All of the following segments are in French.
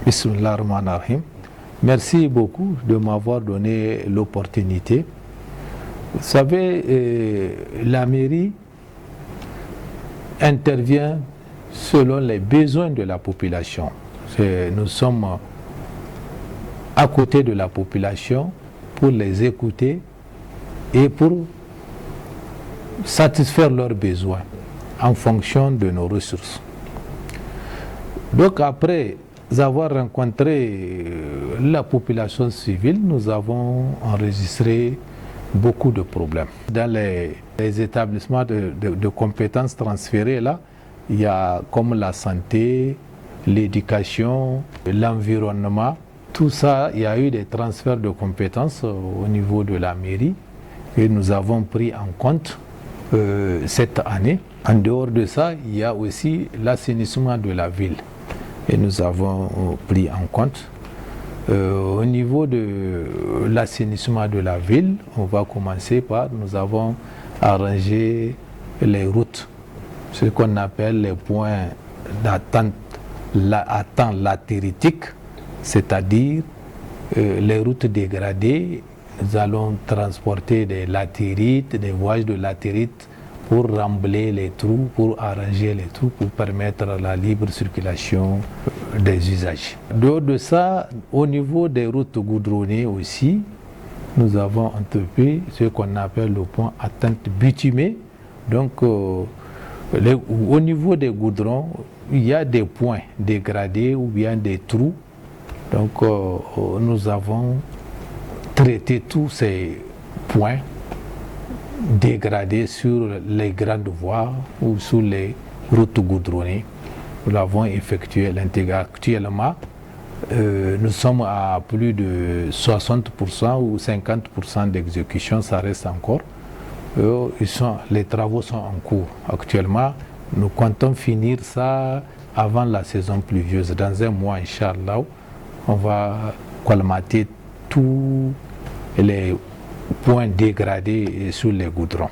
Bismillahirrahmanirrahim. Merci beaucoup de m'avoir donné l'opportunité. Vous savez, la mairie intervient selon les besoins de la population. Nous sommes à côté de la population pour les écouter et pour satisfaire leurs besoins en fonction de nos ressources. Donc après avoir rencontré la population civile, nous avons enregistré beaucoup de problèmes. Dans les établissements de compétences transférées, là, il y a comme la santé, l'éducation, l'environnement. Tout ça, il y a eu des transferts de compétences au niveau de la mairie et nous avons pris en compte cette année. En dehors de ça, il y a aussi l'assainissement de la ville. Et nous avons pris en compte. Au niveau de l'assainissement de la ville, on va commencer par, nous avons arrangé les routes, ce qu'on appelle les points d'attente latéritique, c'est-à-dire les routes dégradées. Nous allons transporter des latérites, des voies de latérite pour remblayer les trous, pour arranger les trous, pour permettre la libre circulation des usagers. Dehors de ça, au niveau des routes goudronnées aussi, nous avons entrepris ce qu'on appelle le point attente bitumée. Donc, au niveau des goudrons, il y a des points dégradés ou bien des trous. Donc, nous avons traité tous ces points dégradés sur les grandes voies ou sur les routes goudronnées. Nous l'avons effectué actuellement. Nous sommes à plus de 60% ou 50% d'exécution, ça reste encore. Les travaux sont en cours. Actuellement, nous comptons finir ça avant la saison pluvieuse. Dans un mois, Inch'Allah, on va colmater tous les points dégradés sur les goudrons.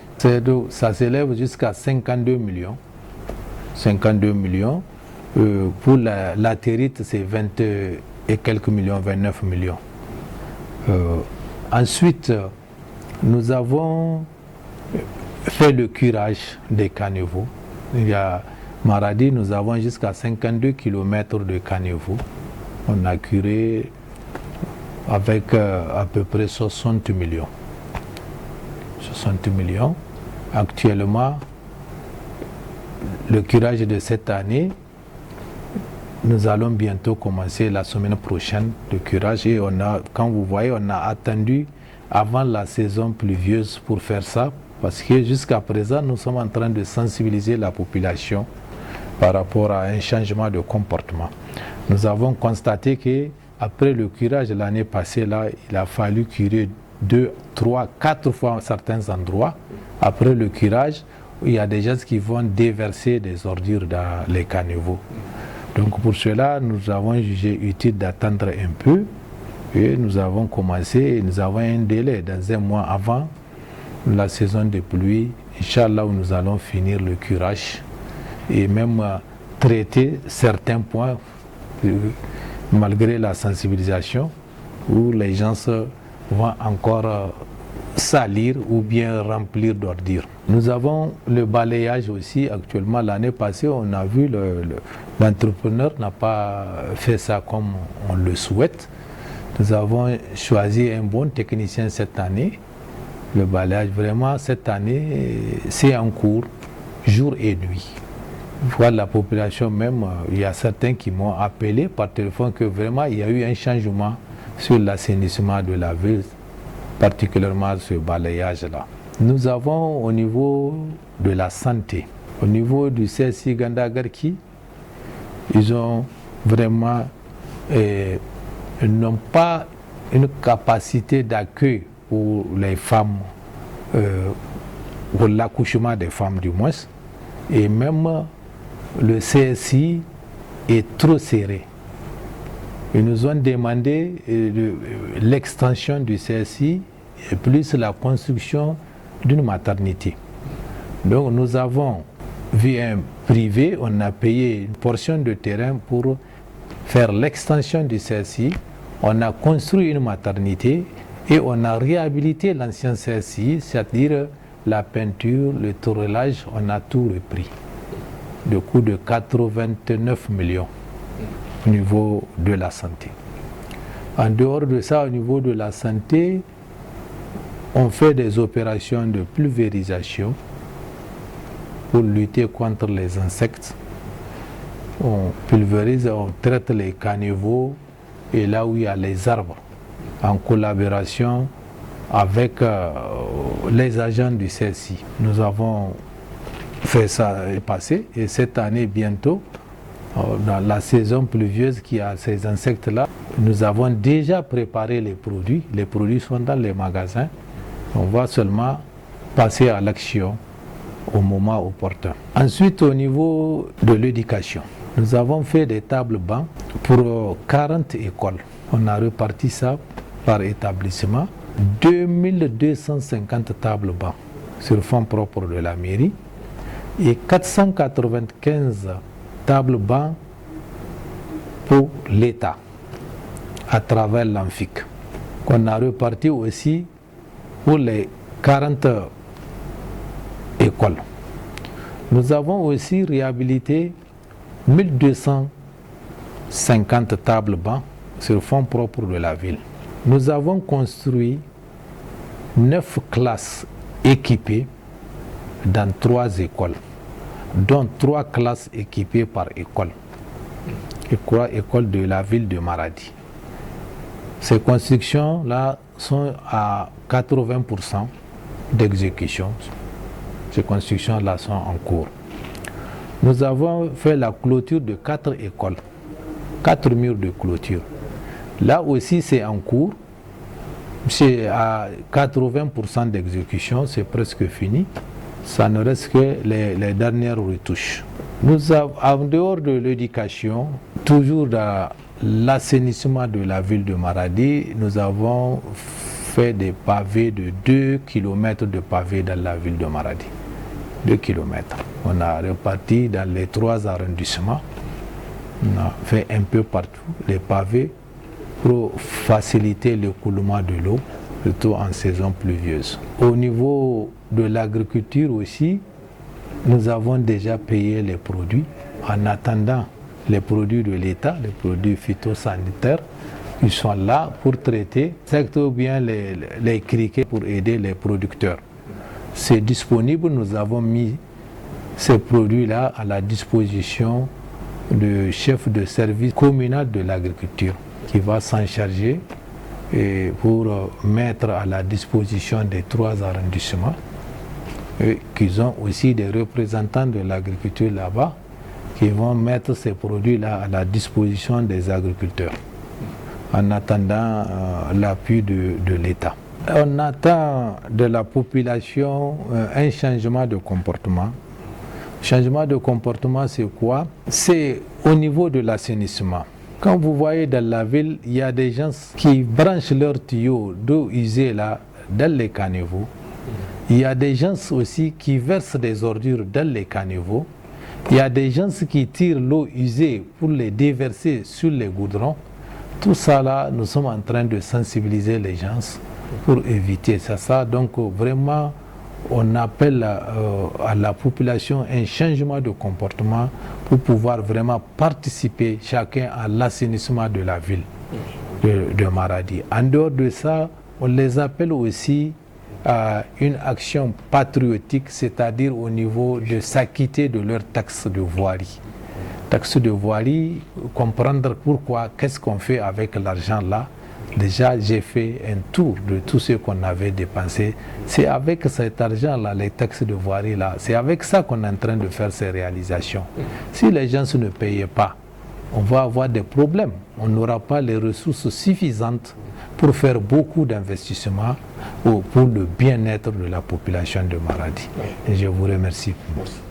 Ça s'élève jusqu'à 52 millions. 52 millions. Pour la latérite, c'est 20 et quelques millions, 29 millions. Ensuite, nous avons fait le curage des caniveaux. Il y a Maradi, nous avons jusqu'à 52 km de caniveaux. On a curé avec à peu près 60 millions. 60 millions. Actuellement, le curage de cette année, nous allons bientôt commencer la semaine prochaine le curage et quand vous voyez, on a attendu avant la saison pluvieuse pour faire ça parce que jusqu'à présent, nous sommes en train de sensibiliser la population par rapport à un changement de comportement. Nous avons constaté qu'après le curage l'année passée, là, il a fallu curer 2, 3, 4 fois à certains endroits. Après le curage, il y a des gens qui vont déverser des ordures dans les caniveaux. Donc pour cela, nous avons jugé utile d'attendre un peu et nous avons commencé, nous avons un délai dans un mois avant la saison des pluies. Inch'Allah, nous allons finir le curage et même traiter certains points malgré la sensibilisation où les gens vont encore salir ou bien remplir d'ordures. Nous avons le balayage aussi actuellement. L'année passée, on a vu l'entrepreneur n'a pas fait ça comme on le souhaite. Nous avons choisi un bon technicien cette année. Le balayage, vraiment, cette année, c'est en cours, jour et nuit. Voilà, la population même, il y a certains qui m'ont appelé par téléphone que vraiment il y a eu un changement sur l'assainissement de la ville, particulièrement ce balayage-là. Nous avons au niveau de la santé, au niveau du CSI Gandagarki, ils ont vraiment n'ont pas une capacité d'accueil pour les femmes, pour l'accouchement des femmes du moins, et même le CSI est trop serré. Ils nous ont demandé l'extension du CSI et plus la construction d'une maternité. Donc nous avons vu un privé, on a payé une portion de terrain pour faire l'extension du CSI, on a construit une maternité et on a réhabilité l'ancien CSI, c'est-à-dire la peinture, le tourelage, on a tout repris. De coût de 89 millions au niveau de la santé. En dehors de ça, au niveau de la santé, on fait des opérations de pulvérisation pour lutter contre les insectes. On pulvérise, on traite les caniveaux et là où il y a les arbres, en collaboration avec les agents du CSI. Nous avons fait ça passé et cette année bientôt, dans la saison pluvieuse qui a ces insectes-là, nous avons déjà préparé les produits. Les produits sont dans les magasins. On va seulement passer à l'action au moment opportun. Ensuite, au niveau de l'éducation, nous avons fait des tables bancs pour 40 écoles. On a reparti ça par établissement. 2250 tables bancs sur fonds propres de la mairie et 495 tables bancs pour l'État à travers l'ANFIC qu'on a reparti aussi pour les 40 écoles. Nous avons aussi réhabilité 1250 tables bancs sur fonds propres de la ville. Nous avons construit 9 classes équipées dans 3 écoles, dont 3 classes équipées par école. Et 3 écoles de la ville de Maradi. Ces constructions-là sont à 80% d'exécution. Ces constructions-là sont en cours. Nous avons fait la clôture de 4 écoles, 4 murs de clôture. Là aussi, c'est en cours. C'est à 80% d'exécution, c'est presque fini. Ça ne reste que les dernières retouches. Nous avons, en dehors de l'éducation, toujours dans l'assainissement de la ville de Maradi, nous avons fait des pavés de 2 km de pavés dans la ville de Maradi. 2 km. On a reparti dans les 3 arrondissements. On a fait un peu partout les pavés pour faciliter l'écoulement de l'eau, surtout en saison pluvieuse. Au niveau de l'agriculture aussi, nous avons déjà payé les produits en attendant les produits de l'État, les produits phytosanitaires. Ils sont là pour traiter ou bien les criquets pour aider les producteurs. C'est disponible, nous avons mis ces produits-là à la disposition du chef de service communal de l'agriculture qui va s'en charger et pour mettre à la disposition des 3 arrondissements. Et qu'ils ont aussi des représentants de l'agriculture là-bas qui vont mettre ces produits-là à la disposition des agriculteurs en attendant l'appui de l'État. On attend de la population un changement de comportement. Changement de comportement, c'est quoi? C'est au niveau de l'assainissement. Quand vous voyez dans la ville, il y a des gens qui branchent leurs tuyaux d'eau usée là dans les caniveaux. Il y a des gens aussi qui versent des ordures dans les caniveaux. Il y a des gens qui tirent l'eau usée pour les déverser sur les goudrons. Tout ça là, nous sommes en train de sensibiliser les gens pour éviter ça. Donc vraiment, on appelle à la population un changement de comportement pour pouvoir vraiment participer chacun à l'assainissement de la ville de Maradi. En dehors de ça, on les appelle aussi à une action patriotique, c'est-à-dire au niveau de s'acquitter de leurs taxes de voirie. Taxes de voirie, comprendre pourquoi, qu'est-ce qu'on fait avec l'argent là. Déjà, j'ai fait un tour de tout ce qu'on avait dépensé. C'est avec cet argent-là, les taxes de voirie-là, c'est avec ça qu'on est en train de faire ces réalisations. Si les gens ne payaient pas, on va avoir des problèmes. On n'aura pas les ressources suffisantes pour faire beaucoup d'investissements pour le bien-être de la population de Maradi. Et je vous remercie. Merci.